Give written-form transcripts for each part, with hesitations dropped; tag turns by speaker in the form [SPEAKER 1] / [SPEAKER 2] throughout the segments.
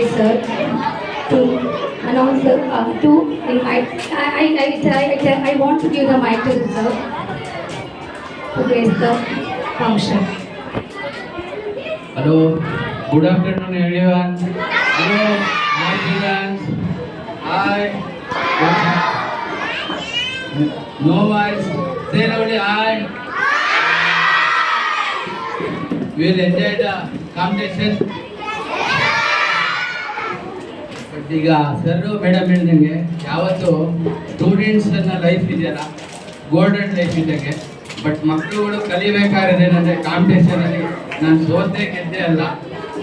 [SPEAKER 1] opportunity, sir, to announce to I want to give the mic to the sir to grace the function.
[SPEAKER 2] Hello, good afternoon everyone. Hello, my students. Hi. No voice. Say loudly hi. We will enjoy the competition. But ಈಗ sir madam ಹೇಳ್ದಂಗೆ ಯಾವತ್ತು ಸ್ಟೂಡೆಂಟ್ಸನ್ನ life ಇದೆಯಲ್ಲ golden life ಇದ್ದಂಗೆ. But ಮಕ್ಕಳುಗಳು ಕಲಿಬೇಕಾದ್ರೆ ಏನಂದರೆ ಕಾಂಪಿಟೇಷನಲ್ಲಿ ನಾನು ಸೋತೆ ಗೆದ್ದೆ ಅಲ್ಲ,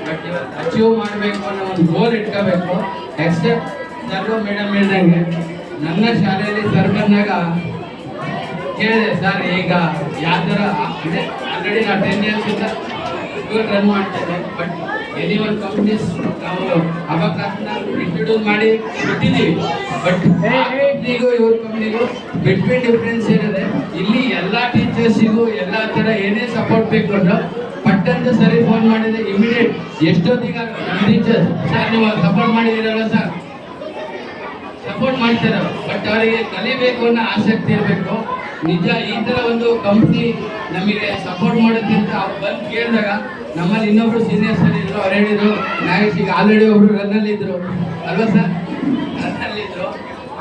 [SPEAKER 2] ಬಟ್ ಇವತ್ತು ಅಚೀವ್ ಮಾಡಬೇಕು ಅನ್ನೋ ಒಂದು ಗೋಲ್ ಇಟ್ಕೋಬೇಕು. ಎಕ್ಸೆಪ್ಟ್ ಸರ್ ಮೇಡಮ್ ಹೇಳ್ದಂಗೆ ನನ್ನ ಶಾಲೆಯಲ್ಲಿ ಸರ್ ಬಂದಾಗ ಕೇಳಿದೆ, ಸರ್ ಈಗ ಯಾವ ಥರ ಇದೆ, ಆಲ್ರೆಡಿ ನಾವು 10 ಇಯರ್ಸಿಂದ ಸ್ಕೂಲ್ ರನ್ ಮಾಡ್ತೇವೆ. ಬಟ್ ಎನಿ ಒನ್ ಕಂಪ್ನೀಸ್ ನಾವು ಅಬಕಾಸ್ನ ಇಂಟ್ರೊಡ್ಯೂಸ್ ಮಾಡಿ ಬಿಟ್ಟಿದ್ದೀವಿ. ಬಟ್ ಕಂಪ್ನಿಗೂ ಇವ್ರ ಕಂಪ್ನಿಗೂ ಬಿಟ್ವೀನ್ ಡಿಫ್ರೆನ್ಸ್ ಏನಿದೆ, ಇಲ್ಲಿ ಎಲ್ಲ ಟೀಚರ್ಸಿಗೂ ಎಲ್ಲ ಥರ ಏನೇ ಸಪೋರ್ಟ್ ಬೇಕು ಅಂದ್ರೆ ಪಟ್ಟಂತ ಸರಿ ಫೋನ್ ಮಾಡಿದರೆ ಇಮಿಡಿಯೇಟ್ ಎಷ್ಟೊತ್ತಿಗೆ ನಮ್ಮ ಟೀಚರ್ಸ್ ಸರ್ ನೀವು ಸಪೋರ್ಟ್ ಮಾಡಿದ್ದೀರಲ್ಲ ಸರ್, ಸಪೋರ್ಟ್ ಮಾಡ್ತಾರೆ. ಬಟ್ ಅವರಿಗೆ ಕಲಿಬೇಕು ಅನ್ನೋ ಆಸಕ್ತಿ ಇರಬೇಕು. ನಿಜ ಈ ಥರ ಒಂದು ಕಂಪ್ನಿ ನಮಗೆ ಸಪೋರ್ಟ್ ಮಾಡೋದ್ರಿಂದ ಅವ್ರು ಬಂದು ಕೇಳಿದಾಗ ನಮ್ಮಲ್ಲಿ ಇನ್ನೊಬ್ರು ಸೀನಿಯರ್ಸ್ ಇದ್ರು, ಅವ್ರು ಹೇಳಿದ್ರು ನಾಗೇಶ್ ಈಗ ಆಲ್ರೆಡಿ ಒಬ್ರು ರನ್ನಲ್ಲಿದ್ದರು ಅಲ್ವಾ ಸರ್, ರನ್ನಲ್ಲಿದ್ದರು,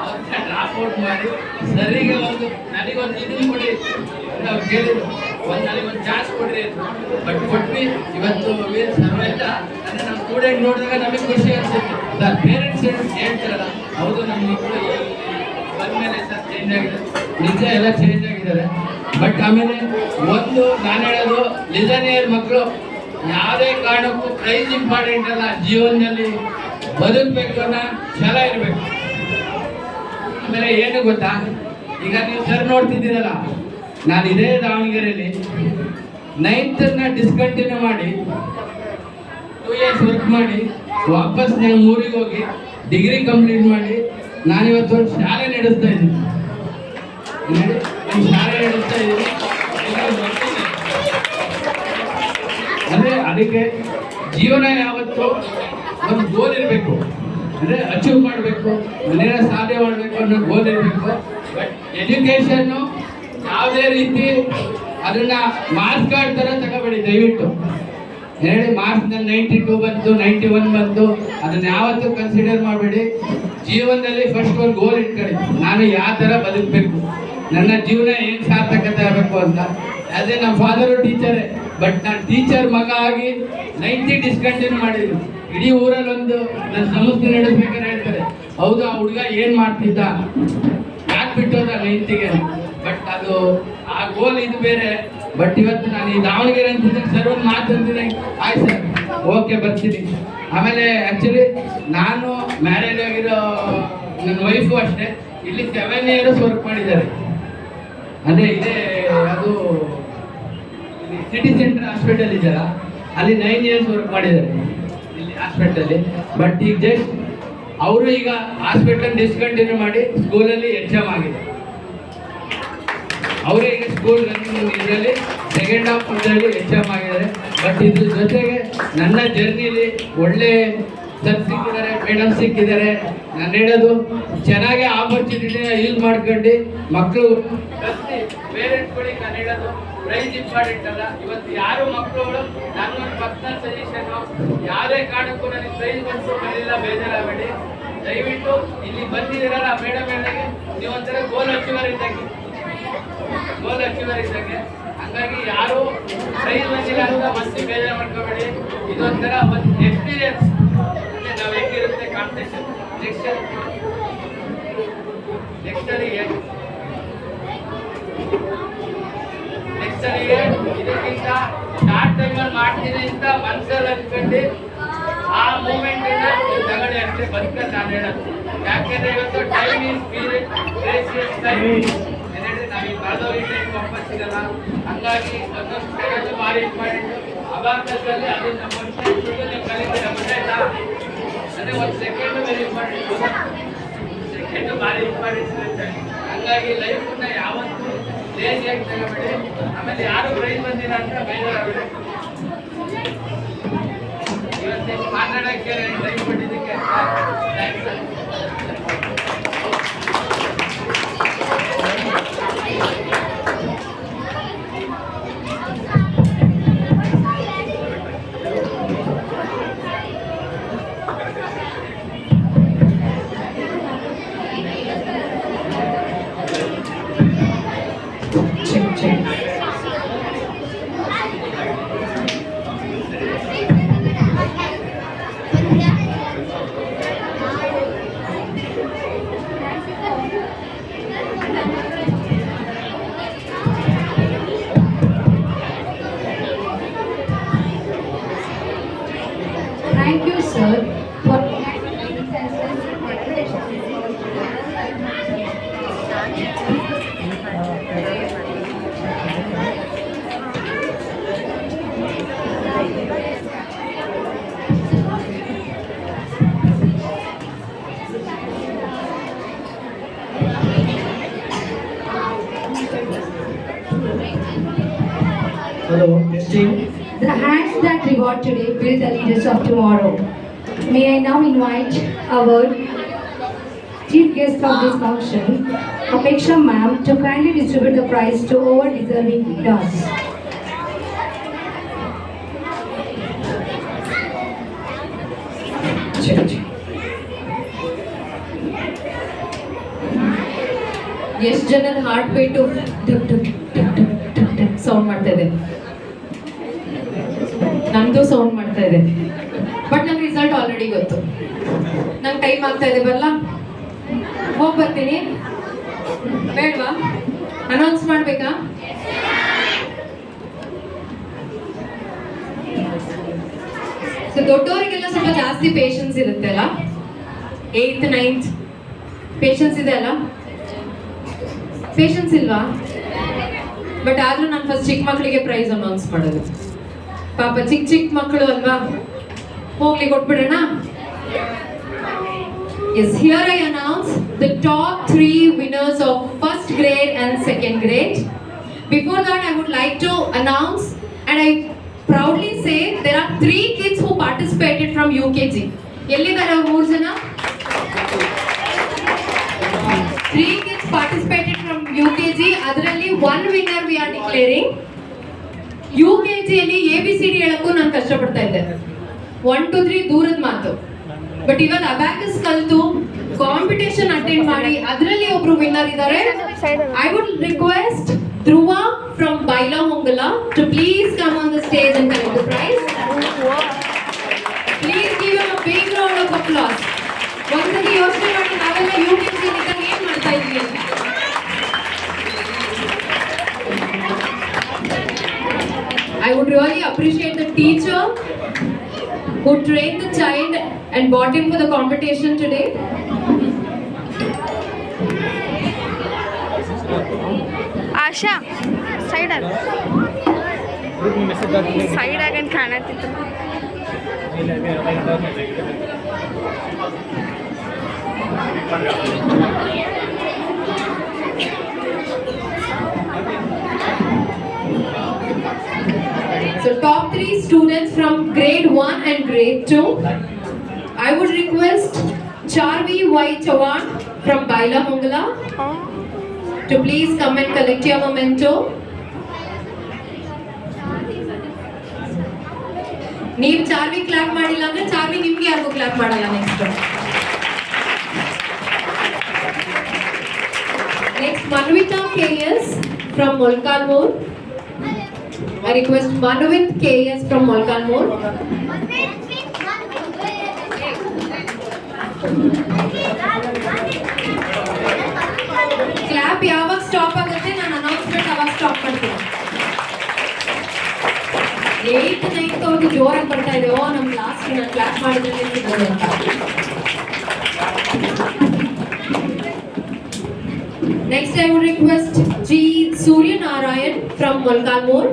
[SPEAKER 2] ಅವ್ರನ್ನ ಡ್ರಾಪ್ ಔಟ್ ಮಾಡಿ ಸರಿಗೆ ಒಂದು ನನಗೊಂದು ಇದನ್ನು ಕೊಡಿ ಅವ್ರು ಕೇಳಿದ್ರು, ನನಗೊಂದು ಚಾನ್ಸ್ ಕೊಡ್ರಿ ಅಂತ. ಬಟ್ ಕೊಟ್ವಿ. ಇವತ್ತು ವೀರ್ ಸರ್ವೆಲ್ಲ ಅಂದರೆ ನಮ್ಮ ಸ್ಟೂಡೆಂಟ್ ನೋಡಿದಾಗ ನಮಗೆ ಖುಷಿ ಅನಿಸುತ್ತೆ. ಸರ್ ಪೇರೆಂಟ್ಸ್ ಹೇಳ್ತಾರಲ್ಲ, ಹೌದು ನಮ್ಮ ಮಕ್ಕಳು ಬಂದಮೇಲೆ ಸರ್ ಚೇಂಜ್ ಆಗಿದೆ, ನಿಜ ಎಲ್ಲ ಚೇಂಜ್ ಆಗಿದ್ದಾರೆ. ಬಟ್ ಆಮೇಲೆ ಒಂದು ನಾನು ಹೇಳೋದು ಲಿಸನಿಯರ್ ಮಕ್ಕಳು ಯಾವುದೇ ಕಾರಣಕ್ಕೂ ಪ್ರೈಸ್ ಇಂಪಾರ್ಟೆಂಟ್ ಅಲ್ಲ, ಜೀವನದಲ್ಲಿ ಬದುಕಬೇಕು ಅನ್ನೋ ಛಲ ಇರಬೇಕು. ಆಮೇಲೆ ಏನು ಗೊತ್ತಾ, ಈಗ ನೀವು ಸರ್ ನೋಡ್ತಿದ್ದೀರಲ್ಲ, ನಾನು ಇದೇ ದಾವಣಗೆರೆಯಲ್ಲಿ 9th ಡಿಸ್ಕಂಟಿನ್ಯೂ ಮಾಡಿ 2 years ವರ್ಕ್ ಮಾಡಿ ವಾಪಸ್ ನಾನು ಊರಿಗೆ ಹೋಗಿ ಡಿಗ್ರಿ ಕಂಪ್ಲೀಟ್ ಮಾಡಿ ನಾನಿವತ್ತು ಒಂದು ಶಾಲೆ ನಡೆಸ್ತಾ ಇದ್ದೀನಿ. ಒಂದು ಶಾಲೆ ನಡೆಸ್ತಾ ಇದ್ದೀನಿ. ಅಂದರೆ ಅದಕ್ಕೆ ಜೀವನ ಯಾವತ್ತು ಒಂದು ಗೋಲ್ ಇರಬೇಕು, ಅಂದರೆ ಅಚೀವ್ ಮಾಡಬೇಕು, ಮನೆಯ ಸಾಧನೆ ಮಾಡಬೇಕು ಅನ್ನೋ ಗೋಲ್ ಇರಬೇಕು. ಬಟ್ ಎಜುಕೇಷನ್ನು ಯಾವುದೇ ರೀತಿ ಅದನ್ನ ಮಾರ್ಕ್ಸ್ ಕಾರ್ಡ್ ಥರ ತಗೋಬೇಡಿ ದಯವಿಟ್ಟು. ಹೇಳಿ ಮಾರ್ಕ್ಸ್ನಲ್ಲಿ 92 ಬಂತು, 91 ಬಂತು, ಅದನ್ನ ಯಾವತ್ತೂ ಕನ್ಸಿಡರ್ ಮಾಡಬೇಡಿ. ಜೀವನದಲ್ಲಿ ಫಸ್ಟ್ ಒಂದು ಗೋಲ್ ಇಟ್ಕೊಳ್ಳಿ, ನಾನು ಯಾವ ಥರ ಬದುಕಬೇಕು, ನನ್ನ ಜೀವನ ಏನು ಸಾರ್ಥಕತೆ ಆಗಬೇಕು ಅಂತ. ಅದೇ ನಮ್ಮ ಫಾದರು ಟೀಚರೇ, ಬಟ್ ನಾನು ಟೀಚರ್ ಮಗ ಆಗಿ 90 ಡಿಸ್ಕಂಟಿನ್ಯೂ ಮಾಡಿದ್ದೀನಿ. ಇಡೀ ಊರಲ್ಲಿ ಒಂದು ನನ್ನ ಸಂಸ್ಥೆ ನಡೆಸ್ಬೇಕಾದ್ರೆ ಹೇಳ್ತಾರೆ, ಹೌದು ಆ ಹುಡುಗ ಏನು ಮಾಡ್ತಿದ್ದ, ಯಾಕೆ ಬಿಟ್ಟೋದ 90ಗೆ. ಬಟ್ ಅದು ಆ ಗೋಲ್ ಇದು ಬೇರೆ. ಬಟ್ ಇವತ್ತು ನಾನು ಈ ದಾವಣಗೆರೆ ಅಂತಿದ್ದೀನಿ, ಸರ್ ಒಂದು ಮಾತು ಅಂತೀನಿ, ಆಯ್ತು ಸರ್ ಓಕೆ ಬರ್ತೀನಿ. ಆಮೇಲೆ ಆ್ಯಕ್ಚುಲಿ ನಾನು ಮ್ಯಾರೇಜ್ ಆಗಿರೋ ನನ್ನ ವೈಫು ಅಷ್ಟೇ ಇಲ್ಲಿ 7 years ವರ್ಕ್ ಮಾಡಿದ್ದಾರೆ. ಅಂದರೆ ಇದೇ ಅದು ಸಿಟಿ ಸೆಂಟರ್ ಹಾಸ್ಪಿಟಲ್ ಇದೆಯಲ್ಲ, ಅಲ್ಲಿ 9 years ವರ್ಕ್ ಮಾಡಿದ್ದಾರೆ ಇಲ್ಲಿ ಹಾಸ್ಪಿಟಲಲ್ಲಿ. ಬಟ್ ಈಗ ಜಸ್ಟ್ ಅವರು ಈಗ ಹಾಸ್ಪಿಟಲ್ ಡಿಸ್ಕಂಟಿನ್ಯೂ ಮಾಡಿ ಸ್ಕೂಲಲ್ಲಿ ಎಕ್ಸಾಮ್ ಆಗಿದೆ. ಅವರೇ ಈಗ ಸ್ಕೂಲ್ ರನ್ನಿಂಗ್ ಇದರಲ್ಲಿ ಸೆಕೆಂಡ್ ಹಾಫ್ ಇದರಲ್ಲಿ ಎಕ್ಸಾಮ್ ಆಗಿದ್ದಾರೆ. ಬಟ್ ಇದ್ರ ಜೊತೆಗೆ ನನ್ನ ಜರ್ನಿಲಿ ಒಳ್ಳೆ ಸರ್ ಸಿಕ್ಕಿದ್ದಾರೆ, ಮೇಡಮ್ ಸಿಕ್ಕಿದ್ದಾರೆ. ನಾನು ಹೇಳೋದು ಚೆನ್ನಾಗಿ ಆಪರ್ಚುನಿಟಿನ ಯೂಸ್ ಮಾಡ್ಕೊಂಡು ಮಕ್ಕಳು ಪೇರೆಂಟ್ಸ್ಗಳಿಗೆ ನಾನು ಹೇಳೋದು ಪ್ರೈಸ್ ಇಂಪಾರ್ಟೆಂಟ್ ಅಲ್ಲ. ಇವತ್ತು ಯಾರು ಮಕ್ಕಳುಗಳು ನನ್ನ ಪರ್ಸನಲ್ ಸಜೆಷನ್ನು, ಯಾವುದೇ ಕಾರಣಕ್ಕೂ ನನಗೆ ಪ್ರೈಸ್ ಬಂದು ಬರಲಿಲ್ಲ ಬೇಜಾರಾಗಬೇಡಿ. ದಯವಿಟ್ಟು ಇಲ್ಲಿ ಬಂದಿದ್ದೀರಲ್ಲ ಮೇಡಮ್ ಹೇಳಿದಾಗ ನೀವೊಂಥರ ಗೋಲ್ ಅಚೀವರ್ ಇದ್ದಂಗೆ, ಗೋಲ್ ಅಚೀವರ್ ಇದ್ದಂಗೆ. ಹಾಗಾಗಿ ಯಾರು ಪ್ರೈಸ್ ಬಂದಿಲ್ಲ ಅಂತ ಮತ್ತೆ ಬೇಜಾರು ಮಾಡ್ಕೋಬೇಡಿ. ಇದೊಂಥರ ಒಂದು ಎಕ್ಸ್ಪೀರಿಯನ್ಸ್. ನಾವು ಹೆಂಗಿರುತ್ತೆ ಕಾಂಪಿಟೇಷನ್ ನೆಕ್ಸ್ಟ್ ಅಲ್ಲಿಗೆ ಇದಕ್ಕಿಂತ ಸ್ಟಾರ್ಟ್ ಟೈಮಲ್ಲಿ ಮಾಡ್ತೀನಿ ಅಂತ ಮನಸ್ಸಲ್ಲಿ ಅಂದ್ಕೊಂಡು ಆ ಮೂಮೆಂಟನ್ನ ತಗೊಳ್ಳಿ ಅಷ್ಟೇ ಬದುಕಲ್ಲಿ ನಾನು ಹೇಳೋದು. ಯಾಕೆಂದರೆ ಇವತ್ತು ಟೈಮ್ ಈಸ್ ಪ್ರೇಸಿಯಸ್ ಟೈಮ್. ನಾವು ಈ ಕಳೆದೋಗಿ ಟೈಮ್ ವಾಪಸ್ ಸಿಗಲ್ಲ. ಹಂಗಾಗಿ ಒಂದೊಂದು ಸೆಕೆಂಡ್ ಭಾರಿ ಇಂಪಾರ್ಟೆಂಟು. ಅಬಾಕಸಲ್ಲಿ ಅದು ನಮ್ಮ ನೀವು ಕಲಿತೀರ ಗೊತ್ತಾಯ್ತಾ? ಅಂದರೆ ಒಂದು ಸೆಕೆಂಡು ವೆರಿ ಇಂಪಾರ್ಟೆಂಟ್, ಸೆಕೆಂಡು ಭಾರಿ ಇಂಪಾರ್ಟೆಂಟ್ ಇರುತ್ತೆ. ಹಂಗಾಗಿ ಲೈಫನ್ನ ಯಾವತ್ತೂ ಲೇಸಿಯಾಗಿ ತಗೋಬೇಡಿ. ಆಮೇಲೆ ಯಾರು ಪ್ರೈಸ್ ಬಂದಿಲ್ಲ ಅಂತ ಬೇಜಾರಾಗಬೇಡಿ. ಇವತ್ತು ಮಾತಾಡೋಕ್ಕೆ ಟೈಮ್ ಕೊಟ್ಟಿದ್ದೀವಿ.
[SPEAKER 1] Check, check. Thank you, sir, for
[SPEAKER 3] Hello, testing.
[SPEAKER 1] the hands that reward today build the leaders of tomorrow. May I now invite our chief guest of this function, Apeksha ma'am, to kindly distribute the prize to our deserving leaders.
[SPEAKER 3] Check, check.
[SPEAKER 4] ಎಷ್ಟು ಜನದ heart beat ಟಕ್ ಟಕ್ ಟಕ್ ಟಕ್ ಟಕ್ ಟಕ್ sound ಮಾಡ್ತಾ ಇದೆ. ನಂದು ಸೌಂಡ್ ಮಾಡ್ತಾ ಇದೆ, ಬಟ್ ನಂಗೆ ರಿಸಲ್ಟ್ ಆಲ್ರೆಡಿ ಗೊತ್ತು. ನಂಗೆ ಟೈಮ್ ಆಗ್ತಾ ಇದೆ, ಬರಲ್ಲ, ಹೋಗಿ ಬರ್ತೀನಿ. ಬೇಡವಾ, ಅನೌನ್ಸ್ ಮಾಡ್ಬೇಕಾ? ಸೊ ದೊಡ್ಡವರಿಗೆಲ್ಲ ಸ್ವಲ್ಪ ಜಾಸ್ತಿ ಪೇಷನ್ಸ್ ಇರುತ್ತೆ ಅಲ್ಲ, 8th 9th ಪೇಷನ್ಸ್ ಇದೆ ಅಲ್ಲ, ಪೇಷನ್ಸ್ ಇಲ್ವಾ? ಬಟ್ ಆದ್ರೂ ನಾನು ಫಸ್ಟ್ ಚಿಕ್ಕ ಮಕ್ಕಳಿಗೆ ಪ್ರೈಸ್ ಅನೌನ್ಸ್ ಮಾಡೋದು. ಪಾಪ ಚಿಕ್ಕ ಚಿಕ್ಕ ಮಕ್ಕಳು ಅಲ್ವಾ, ಹೋಗ್ಲಿ ಕೊಟ್ಬಿಡೋಣ. Yes, here I announce the top 3 winners of first grade and second grade. Before that, I would like to announce, and I proudly say, there are 3 kids who participated from UKG. ಎಲ್ಲಿದ್ದಾರೆ ಅವ್ರು 3 ಜನ? 3 kids participated from UKG. ಅದರಲ್ಲಿ 1 winner we are declaring. UKG ಅಲ್ಲಿ ABCD ಹೇಳಕ್ಕೂ ನಾನು ಕಷ್ಟಪಡ್ತಾ ಇದ್ದೆ, 1 2 3 ದೂರದ ಮಾತು. ಬಟ್ ಇವತ್ತು ಅಬ್ಯಾಕಸ್ ಕಲ್ತು ಕಾಂಪಿಟೇಷನ್ ಅಟೆಂಡ್ ಮಾಡಿ ಅದರಲ್ಲಿ ಒಬ್ರು ವಿನ್ನರ್ ಇದ್ದಾರೆ. I would request Dhruva from Bailhongal to please come on the stage and collect the prize. Please give him a big round of applause. ಒಂದ್ಸತಿ ಯೋಚನೆ ಮಾಡಿ, ನಾವೆಲ್ಲ UKG ಇದ್ದಾಗ ಏನ್ ಮಾಡ್ತಾ ಇದ್ವಿ ಅಂತ. I would really appreciate the teacher who trained the child and brought him for the competition today.
[SPEAKER 5] Asha side ಆಗ side ಆಗಂತ ಕಾಣತ್ತಿತ್ತು.
[SPEAKER 4] So top 3 students from grade 1 and grade 2. I would request Charvi Y Chavan from Bailahongala to please come and collect your memento. ನೀವು Charvi clap ಮಾಡಿಲ್ಲ ಅಂದ್ರೆ ಚಾರ್ವಿ ನಿಮ್ಗೆ ಯಾರಿಗೂ clap ಮಾಡಲ್ಲ next. Next Manvita KS from Molkalmur. I request Manvit KS from Molkalmur. Clap ಯಾವಾಗ stop ಆಗುತ್ತೆ ನಾನು announcement ಅವಾಗ ಸ್ಟಾಪ್ ಮಾಡ್ತೀನಿ. 8th 9th ಅವ್ರಿಗೆ ಜೋರಾಗಿ ಬರ್ತಾ ಇದೆ, ಓ ನಮ್ ಲಾಸ್ಟ್ ನಾನು ಕ್ಲಾಪ್ ಮಾಡಿದ್ರೆ ಅಂತ. Next I would request G Surya Narayan from Molkalmur.